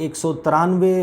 193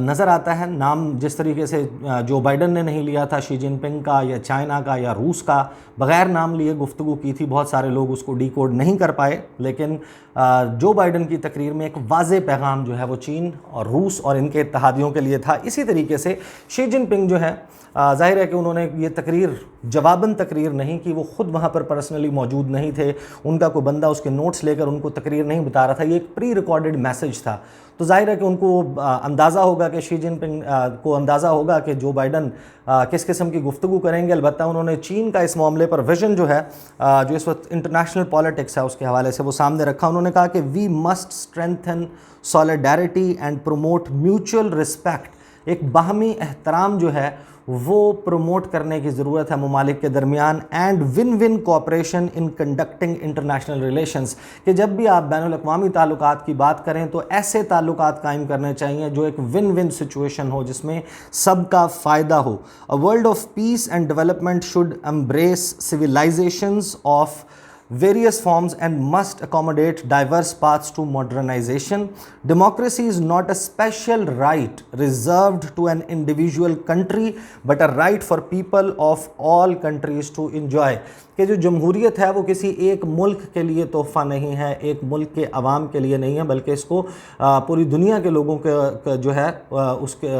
نظر آتا ہے. نام جس طریقے سے جو بائیڈن نے نہیں لیا تھا شی جن پنگ کا یا چائنا کا یا روس کا, بغیر نام لیے گفتگو کی تھی, بہت سارے لوگ اس کو ڈی کوڈ نہیں کر پائے, لیکن جو بائیڈن کی تقریر میں ایک واضح پیغام جو ہے وہ چین اور روس اور ان کے اتحادیوں کے لیے تھا. اسی طریقے سے شی جن پنگ جو ہے, ظاہر ہے کہ انہوں نے یہ تقریر جواباً تقریر نہیں کی, وہ خود وہاں پر پرسنلی موجود نہیں تھے, ان کا کوئی بندہ اس کے نوٹس لے کر ان کو تقریر نہیں بتا رہا تھا, یہ ایک پری ریکارڈڈ میسج تھا. تو ظاہر ہے کہ ان کو اندازہ ہوگا کہ شی جن پنگ کو اندازہ ہوگا کہ جو بائیڈن کس قسم کی گفتگو کریں گے. البتہ انہوں نے چین کا اس معاملے پر ویژن جو ہے, جو اس وقت انٹرنیشنل پالیٹکس ہے اس کے حوالے سے وہ سامنے رکھا. انہوں نے کہا کہ we must strengthen solidarity and promote mutual respect. ایک باہمی احترام جو ہے وہ پروموٹ کرنے کی ضرورت ہے ممالک کے درمیان, and one one cooperation in conducting international relations, کہ جب بھی آپ بین الاقوامی تعلقات کی بات کریں تو ایسے تعلقات قائم کرنے چاہیے جو ایک ون ون سچویشن ہو, جس میں سب کا فائدہ ہو. A world of peace and development should embrace civilizations of various forms and must accommodate diverse paths to modernization. Democracy is not a special right reserved to an individual country, but a right for people of all countries to enjoy. کہ جو جمہوریت ہے وہ کسی ایک ملک کے لیے تحفہ نہیں ہے, ایک ملک کے عوام کے لیے نہیں ہے, بلکہ اس کو پوری دنیا کے لوگوں کے جو ہے اس کے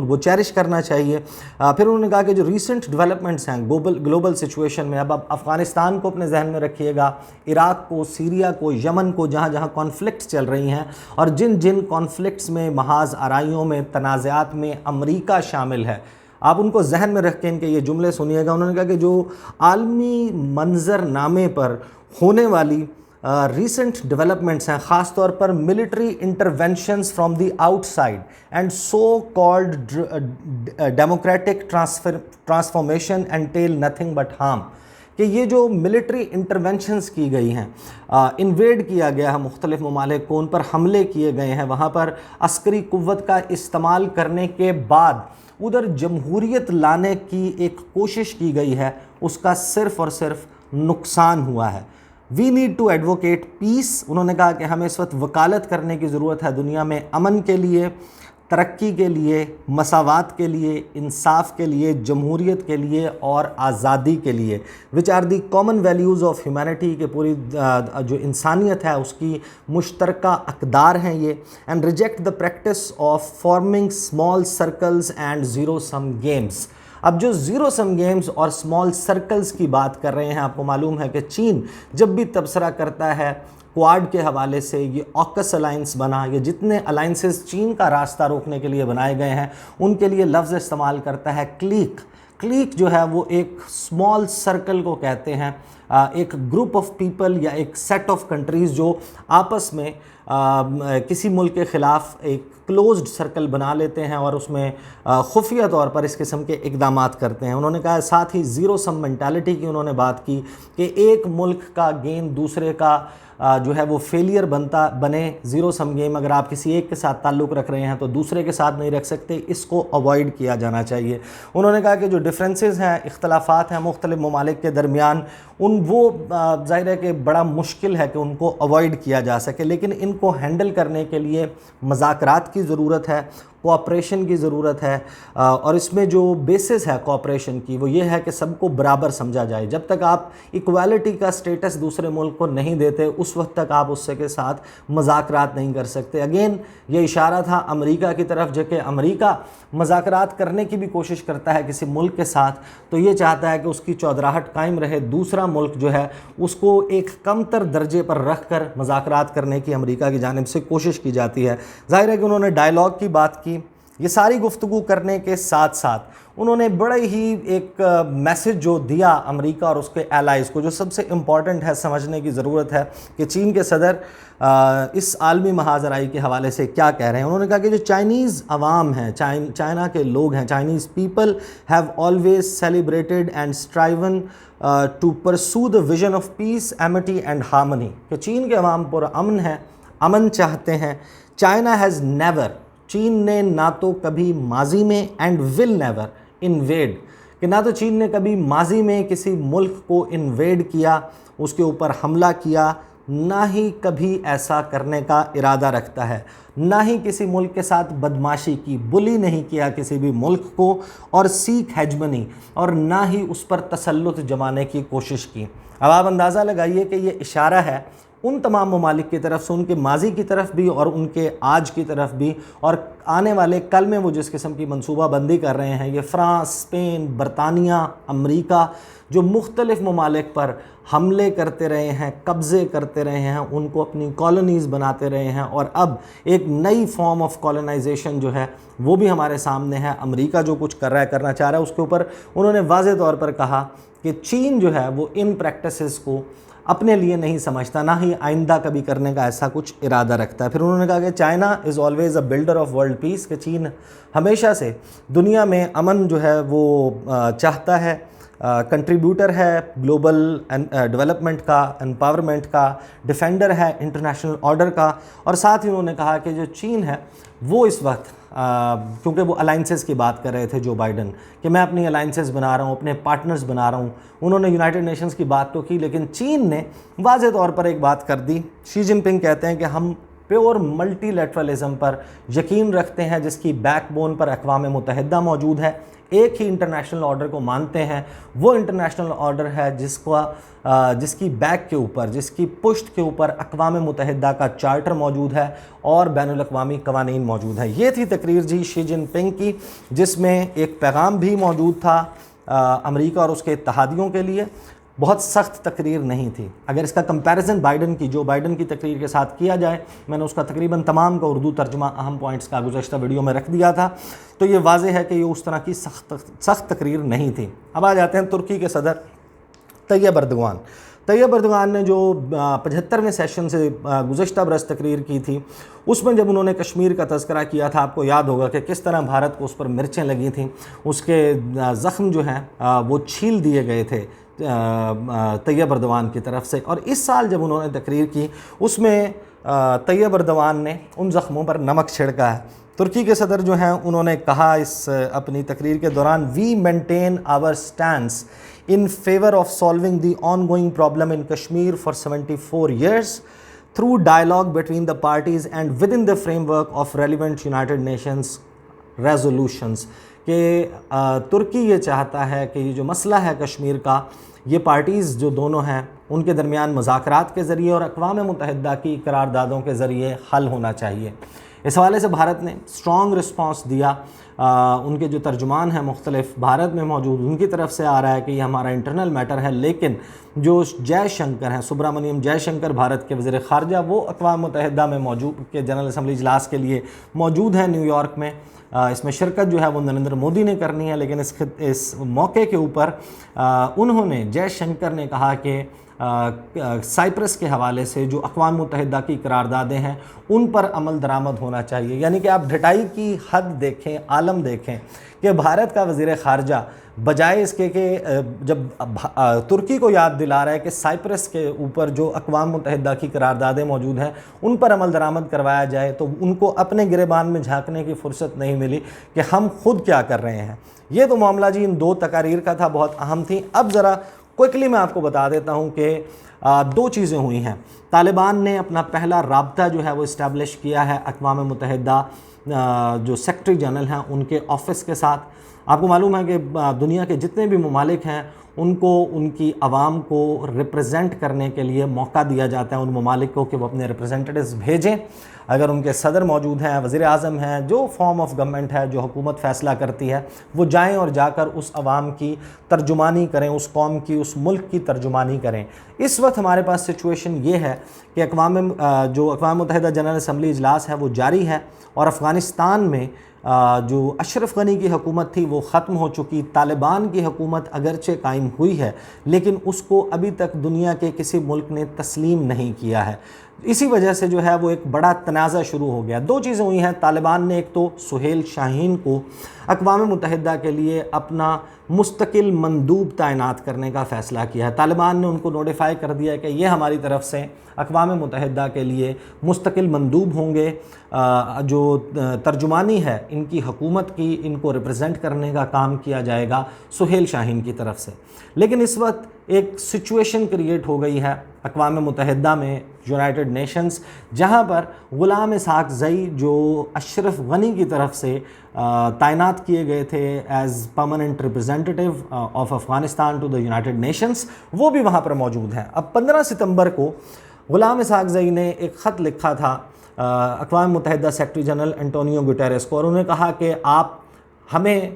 وہ چیرش کرنا چاہیے. پھر انہوں نے کہا کہ جو ریسنٹ ڈیولپمنٹس ہیں گلوبل سچویشن میں, اب افغانستان کو اپنے ذہن میں رکھیے گا, عراق کو, سیریا کو, یمن کو, جہاں جہاں کانفلکٹس چل رہی ہیں, اور جن کانفلکٹس میں محاذ آرائیوں میں تنازعات میں امریکہ شامل ہے, آپ ان کو ذہن میں رکھ کے ان کے یہ جملے سنیے گا. انہوں نے کہا کہ جو عالمی منظر نامے پر ہونے والی ریسنٹ ڈیولپمنٹس ہیں, خاص طور پر military interventions from the outside and so called democratic transformation until nothing but harm, کہ یہ جو ملٹری انٹرونشنز کی گئی ہیں, انویڈ کیا گیا ہے مختلف ممالک کو, ان پر حملے کیے گئے ہیں, وہاں پر عسکری قوت کا استعمال کرنے کے بعد ادھر جمہوریت لانے کی ایک کوشش کی گئی ہے, اس کا صرف اور صرف نقصان ہوا ہے. وی نیڈ ٹو ایڈوکیٹ پیس. انہوں نے کہا کہ ہمیں اس وقت وکالت کرنے کی ضرورت ہے دنیا میں امن کے لیے, ترقی کے لیے, مساوات کے لیے, انصاف کے لیے, جمہوریت کے لیے اور آزادی کے لیے, which are the common values of humanity, کہ پوری جو انسانیت ہے اس کی مشترکہ اقدار ہیں یہ. And reject the practice of farming small circles and zero some games. اب جو زیرو سم گیمز اور اسمال سرکلز کی بات کر رہے ہیں, آپ کو معلوم ہے کہ چین جب بھی تبصرہ کرتا ہے کوارڈ کے حوالے سے, یہ آکس الائنس بنا, یہ جتنے الائنسز چین کا راستہ روکنے کے لیے بنائے گئے ہیں ان کے لیے لفظ استعمال کرتا ہے کلیک. کلیک جو ہے وہ ایک اسمال سرکل کو کہتے ہیں, ایک گروپ آف پیپل یا ایک سیٹ آف کنٹریز جو آپس میں کسی ملک کے خلاف ایک کلوزڈ سرکل بنا لیتے ہیں اور اس میں خفیہ طور پر اس قسم کے اقدامات کرتے ہیں. انہوں نے کہا ساتھ ہی زیرو سم مینٹالٹی کی انہوں نے بات کی, کہ ایک ملک کا گین دوسرے کا جو ہے وہ فیلئر بنے. زیرو سم گیم, اگر آپ کسی ایک کے ساتھ تعلق رکھ رہے ہیں تو دوسرے کے ساتھ نہیں رکھ سکتے, اس کو اوائڈ کیا جانا چاہیے. انہوں نے کہا کہ جو ڈفرینسز ہیں, اختلافات ہیں مختلف ممالک کے درمیان, وہ ظاہر ہے کہ بڑا مشکل ہے کہ ان کو اوائڈ کیا جا سکے, لیکن ان کو ہینڈل کرنے کے لیے مذاکرات کی ضرورت ہے, کوآپریشن کی ضرورت ہے, اور اس میں جو بیسس ہے کوآپریشن کی وہ یہ ہے کہ سب کو برابر سمجھا جائے. جب تک آپ ایکویلٹی کا سٹیٹس دوسرے ملک کو نہیں دیتے, اس وقت تک آپ اس کے ساتھ مذاکرات نہیں کر سکتے. اگین یہ اشارہ تھا امریکہ کی طرف, جو کہ امریکہ مذاکرات کرنے کی بھی کوشش کرتا ہے کسی ملک کے ساتھ, تو یہ چاہتا ہے کہ اس کی چودراہٹ قائم رہے, دوسرا ملک جو ہے اس کو ایک کم تر درجے پر رکھ کر مذاکرات کرنے کی امریکہ کی جانب سے کوشش کی جاتی ہے. ظاہر ہے کہ انہوں نے ڈائلاگ کی بات کی. یہ ساری گفتگو کرنے کے ساتھ ساتھ انہوں نے بڑے ہی ایک میسج جو دیا امریکہ اور اس کے الائز کو, جو سب سے امپورٹنٹ ہے سمجھنے کی ضرورت ہے کہ چین کے صدر اس عالمی محاذ آرائی کے حوالے سے کیا کہہ رہے ہیں. انہوں نے کہا کہ جو چائنیز عوام ہیں, چائنا کے لوگ ہیں, Chinese people have always celebrated and striven to pursue the vision of peace, amity and harmony, کہ چین کے عوام پر امن ہے, امن چاہتے ہیں. چائنا ہیز نیور, چین نے نہ تو کبھی ماضی میں, اینڈ ول نیور انویڈ, کہ نہ تو چین نے کبھی ماضی میں کسی ملک کو انویڈ کیا, اس کے اوپر حملہ کیا, نہ ہی کبھی ایسا کرنے کا ارادہ رکھتا ہے، نہ ہی کسی ملک کے ساتھ بدماشی کی، بلی نہیں کیا کسی بھی ملک کو، اور سیکھ ہیجمنی اور نہ ہی اس پر تسلط جمانے کی کوشش کی۔ اب آپ اندازہ لگائیے کہ یہ اشارہ ہے ان تمام ممالک کی طرف سے، ان کے ماضی کی طرف بھی اور ان کے آج کی طرف بھی، اور آنے والے کل میں وہ جس قسم کی منصوبہ بندی کر رہے ہیں۔ یہ فرانس، اسپین، برطانیہ، امریکہ جو مختلف ممالک پر حملے کرتے رہے ہیں، قبضے کرتے رہے ہیں، ان کو اپنی کالونیز بناتے رہے ہیں، اور اب ایک نئی فارم آف کالونائزیشن جو ہے وہ بھی ہمارے سامنے ہے۔ امریکہ جو کچھ کر رہا ہے، کرنا چاہ رہا ہے، اس کے اوپر انہوں نے واضح طور پر کہا کہ چین جو ہے وہ ان پریکٹسز کو اپنے لیے نہیں سمجھتا، نہ ہی آئندہ کبھی کرنے کا ایسا کچھ ارادہ رکھتا ہے۔ پھر انہوں نے کہا کہ China is always a builder of world peace, کہ چین ہمیشہ سے دنیا میں امن جو ہے وہ چاہتا ہے، کنٹریبیوٹر ہے گلوبل ڈیولپمنٹ کا، امپاورمنٹ کا، ڈیفینڈر ہے انٹرنیشنل آرڈر کا، اور ساتھ ہی انہوں نے کہا کہ جو چین ہے وہ اس وقت کیونکہ وہ الائنسز کی بات کر رہے تھے جو بائیڈن، کہ میں اپنی الائنسز بنا رہا ہوں، اپنے پارٹنرز بنا رہا ہوں، انہوں نے یونائٹڈ نیشنز کی بات تو کی، لیکن چین نے واضح طور پر ایک بات کر دی۔ شی جن پنگ کہتے ہیں کہ ہم پیور ملٹی لیٹرلزم پر یقین رکھتے ہیں، جس کی بیک بون پر اقوام متحدہ موجود ہے، ایک ہی انٹرنیشنل آرڈر کو مانتے ہیں، وہ انٹرنیشنل آرڈر ہے جس کی بیک کے اوپر، جس کی پشت کے اوپر اقوام متحدہ کا چارٹر موجود ہے اور بین الاقوامی قوانین موجود ہیں۔ یہ تھی تقریر جی شی جن پنگ کی، جس میں ایک پیغام بھی موجود تھا امریکہ اور اس کے اتحادیوں کے لیے۔ بہت سخت تقریر نہیں تھی۔ اگر اس کا کمپیریزن جو بائیڈن کی تقریر کے ساتھ کیا جائے، میں نے اس کا تقریباً تمام کا اردو ترجمہ اہم پوائنٹس کا گزشتہ ویڈیو میں رکھ دیا تھا، تو یہ واضح ہے کہ یہ اس طرح کی سخت تقریر نہیں تھی۔ اب آ جاتے ہیں ترکی کے صدر طیب اردوان۔ طیب اردوان نے جو 75ویں سیشن سے گزشتہ برس تقریر کی تھی، اس میں جب انہوں نے کشمیر کا تذکرہ کیا تھا، آپ کو یاد ہوگا کہ کس طرح بھارت کو اس پر مرچیں لگی تھیں، اس کے زخم جو ہیں وہ چھیل دیے گئے تھے طیب اردوان کی طرف سے۔ اور اس سال جب انہوں نے تقریر کی، اس میں طیب اردوان نے ان زخموں پر نمک چھڑکا ہے۔ ترکی کے صدر جو ہیں انہوں نے کہا اس اپنی تقریر کے دوران، we maintain our stance in favor of solving the ongoing problem in Kashmir for 74 years through dialogue between the parties and within the framework of relevant United Nations resolutions، کہ ترکی یہ چاہتا ہے کہ یہ جو مسئلہ ہے کشمیر کا، یہ پارٹیز جو دونوں ہیں ان کے درمیان مذاکرات کے ذریعے اور اقوام متحدہ کی قراردادوں کے ذریعے حل ہونا چاہیے۔ اس حوالے سے بھارت نے اسٹرانگ رسپانس دیا۔ ان کے جو ترجمان ہیں مختلف بھارت میں موجود، ان کی طرف سے آ رہا ہے کہ یہ ہمارا انٹرنل میٹر ہے، لیکن جو جے شنکر ہیں، سبرامنیم جے شنکر، بھارت کے وزیر خارجہ، وہ اقوام متحدہ میں موجود کے جنرل اسمبلی اجلاس کے لیے موجود ہیں نیو یارک میں۔ اس میں شرکت جو ہے وہ نریندر مودی نے کرنی ہے، لیکن اس موقع کے اوپر انہوں نے، جے شنکر نے کہا کہ سائپرس کے حوالے سے جو اقوام متحدہ کی قراردادیں ہیں ان پر عمل درآمد ہونا چاہیے۔ یعنی کہ آپ ڈھٹائی کی حد دیکھیں، عالم دیکھیں کہ بھارت کا وزیر خارجہ بجائے اس کے کہ جب ترکی کو یاد دلا رہا ہے کہ سائپرس کے اوپر جو اقوام متحدہ کی قراردادیں موجود ہیں ان پر عمل درآمد کروایا جائے، تو ان کو اپنے گریبان میں جھانکنے کی فرصت نہیں ملی کہ ہم خود کیا کر رہے ہیں۔ یہ تو معاملہ جی ان دو تقاریر کا تھا، بہت اہم تھی۔ اب ذرا کوئکلی میں آپ کو بتا دیتا ہوں کہ دو چیزیں ہوئی ہیں۔ طالبان نے اپنا پہلا رابطہ جو ہے وہ اسٹیبلش کیا ہے اقوام متحدہ جو سیکرٹری جنرل ہیں ان کے آفس کے ساتھ۔ آپ کو معلوم ہے کہ دنیا کے جتنے بھی ممالک ہیں ان کو ان کی عوام کو ریپرزینٹ کرنے کے لیے موقع دیا جاتا ہے ان ممالک کو کہ وہ اپنے ریپرزینٹیوز بھیجیں۔ اگر ان کے صدر موجود ہیں، وزیر اعظم ہیں، جو فارم آف گورنمنٹ ہے، جو حکومت فیصلہ کرتی ہے، وہ جائیں اور جا کر اس عوام کی ترجمانی کریں، اس قوم کی، اس ملک کی ترجمانی کریں۔ اس وقت ہمارے پاس سچویشن یہ ہے کہ جو اقوام متحدہ جنرل اسمبلی اجلاس ہے وہ جاری ہے، اور افغانستان میں جو اشرف غنی کی حکومت تھی وہ ختم ہو چکی۔ طالبان کی حکومت اگرچہ قائم ہوئی ہے، لیکن اس کو ابھی تک دنیا کے کسی ملک نے تسلیم نہیں کیا ہے۔ اسی وجہ سے جو ہے وہ ایک بڑا تنازع شروع ہو گیا۔ دو چیزیں ہوئی ہیں۔ طالبان نے ایک تو سہیل شاہین کو اقوام متحدہ کے لیے اپنا مستقل مندوب تعینات کرنے کا فیصلہ کیا ہے۔ طالبان نے ان کو نوٹیفائی کر دیا کہ یہ ہماری طرف سے اقوام متحدہ کے لیے مستقل مندوب ہوں گے، جو ترجمانی ہے ان کی حکومت کی، ان کو ریپرزینٹ کرنے کا کام کیا جائے گا سہیل شاہین کی طرف سے۔ لیکن اس وقت ایک سچویشن کریٹ ہو گئی ہے اقوام متحدہ میں، یونائٹڈ نیشنز، جہاں پر غلام اسحاق زئی جو اشرف غنی کی طرف سے تعینات کیے گئے تھے as permanent representative of Afghanistan to the United Nations, وہ بھی وہاں پر موجود ہیں۔ اب 15 ستمبر کو غلام اسحاق زئی نے ایک خط لکھا تھا اقوام متحدہ سیکرٹری جنرل انٹونیو گٹیرس کو، اور انہوں نے کہا کہ آپ ہمیں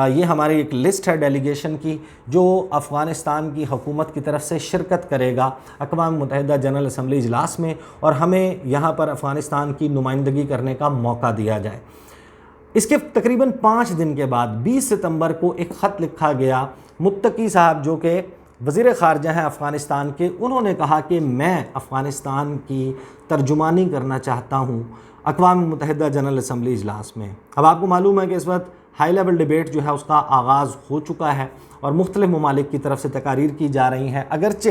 یہ ہماری ایک لسٹ ہے ڈیلیگیشن کی جو افغانستان کی حکومت کی طرف سے شرکت کرے گا اقوام متحدہ جنرل اسمبلی اجلاس میں، اور ہمیں یہاں پر افغانستان کی نمائندگی کرنے کا موقع دیا جائے۔ اس کے تقریباً 5 دن کے بعد 20 ستمبر کو ایک خط لکھا گیا متقی صاحب جو کہ وزیر خارجہ ہیں افغانستان کے، انہوں نے کہا کہ میں افغانستان کی ترجمانی کرنا چاہتا ہوں اقوام متحدہ جنرل اسمبلی اجلاس میں۔ اب آپ کو معلوم ہے کہ اس وقت ہائی لیول ڈیبیٹ جو ہے اس کا آغاز ہو چکا ہے اور مختلف ممالک کی طرف سے تقاریر کی جا رہی ہیں، اگرچہ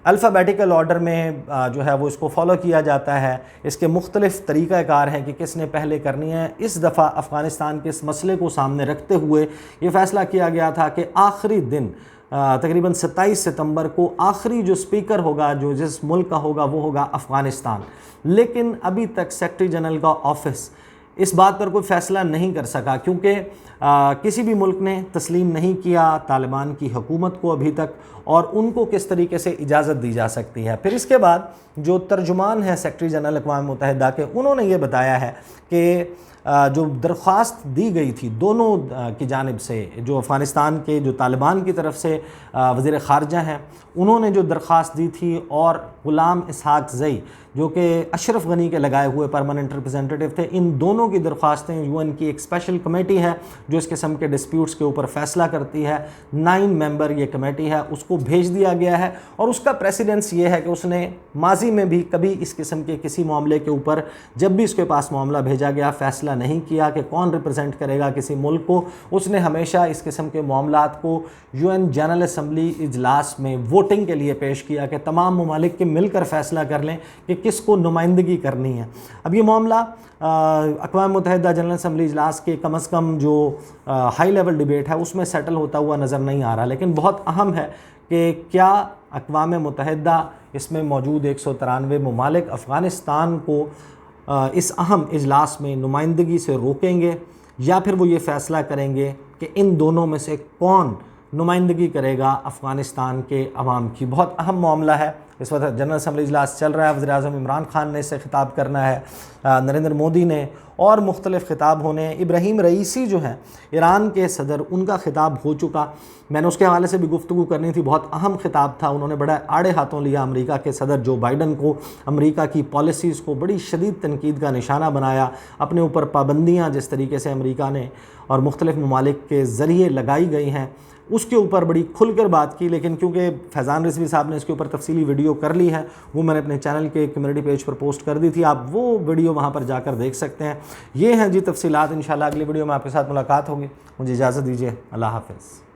الفابیٹیکل آرڈر میں جو ہے وہ اس کو فالو کیا جاتا ہے، اس کے مختلف طریقہ کار ہیں کہ کس نے پہلے کرنی ہے۔ اس دفعہ افغانستان کے اس مسئلے کو سامنے رکھتے ہوئے یہ فیصلہ کیا گیا تھا کہ آخری دن تقریباً 27 ستمبر کو آخری جو سپیکر ہوگا جو جس ملک کا ہوگا وہ ہوگا افغانستان، لیکن ابھی تک سیکرٹری جنرل کا آفس اس بات پر کوئی فیصلہ نہیں کر سکا، کیونکہ کسی بھی ملک نے تسلیم نہیں کیا طالبان کی حکومت کو ابھی تک، اور ان کو کس طریقے سے اجازت دی جا سکتی ہے۔ پھر اس کے بعد جو ترجمان ہیں سیکرٹری جنرل اقوام متحدہ کے، انہوں نے یہ بتایا ہے کہ جو درخواست دی گئی تھی دونوں کی جانب سے، جو افغانستان کے جو طالبان کی طرف سے وزیر خارجہ ہیں انہوں نے جو درخواست دی تھی، اور غلام اسحاق زئی جو کہ اشرف غنی کے لگائے ہوئے پرماننٹ ریپرزینٹیٹیو تھے، ان دونوں کی درخواستیں UN کی ایک اسپیشل کمیٹی ہے جو اس قسم کے ڈسپیوٹس کے اوپر فیصلہ کرتی ہے، 9 ممبر یہ کمیٹی ہے، اس کو بھیج دیا گیا ہے، اور اس کا پریسیڈنس یہ ہے کہ اس نے ماضی میں بھی کبھی اس قسم کے کسی معاملے کے اوپر جب بھی اس کے پاس معاملہ بھیجا گیا فیصلہ نہیں کیا کہ کون ریپرزینٹ کرے گا کسی ملک کو۔ اس نے ہمیشہ اس قسم کے معاملات کو UN جنرل اسمبلی اجلاس میں ووٹنگ کے لیے پیش کیا کہ تمام ممالک کے مل کر فیصلہ کر لیں کہ کس کو نمائندگی کرنی ہے۔ اب یہ معاملہ اقوام متحدہ جنرل اسمبلی اجلاس کے کم از کم جو ہائی لیول ڈیبیٹ ہے اس میں سیٹل ہوتا ہوا نظر نہیں آ رہا، لیکن بہت اہم ہے کہ کیا اقوام متحدہ اس میں موجود 193 ممالک افغانستان کو اس اہم اجلاس میں نمائندگی سے روکیں گے، یا پھر وہ یہ فیصلہ کریں گے کہ ان دونوں میں سے کون نمائندگی کرے گا افغانستان کے عوام کی۔ بہت اہم معاملہ ہے۔ اس وقت جنرل اسمبلی اجلاس چل رہا ہے، وزیر اعظم عمران خان نے اسے خطاب کرنا ہے، نریندر مودی نے، اور مختلف خطاب ہونے ہیں۔ ابراہیم رئیسی جو ہیں ایران کے صدر، ان کا خطاب ہو چکا، میں نے اس کے حوالے سے بھی گفتگو کرنی تھی، بہت اہم خطاب تھا۔ انہوں نے بڑا آڑے ہاتھوں لیا امریکہ کے صدر جو بائیڈن کو، امریکہ کی پالیسیز کو بڑی شدید تنقید کا نشانہ بنایا، اپنے اوپر پابندیاں جس طریقے سے امریکہ نے اور مختلف ممالک کے ذریعے لگائی گئی ہیں اس کے اوپر بڑی کھل کر بات کی، لیکن کیونکہ فیضان رضوی صاحب نے اس کے اوپر تفصیلی ویڈیو کر لی ہے، وہ میں نے اپنے چینل کے کمیونٹی پیج پر پوسٹ کر دی تھی، آپ وہ ویڈیو وہاں پر جا کر دیکھ سکتے ہیں۔ یہ ہیں جی تفصیلات، انشاءاللہ اگلی ویڈیو میں آپ کے ساتھ ملاقات ہوگی، مجھے اجازت دیجیے، اللہ حافظ۔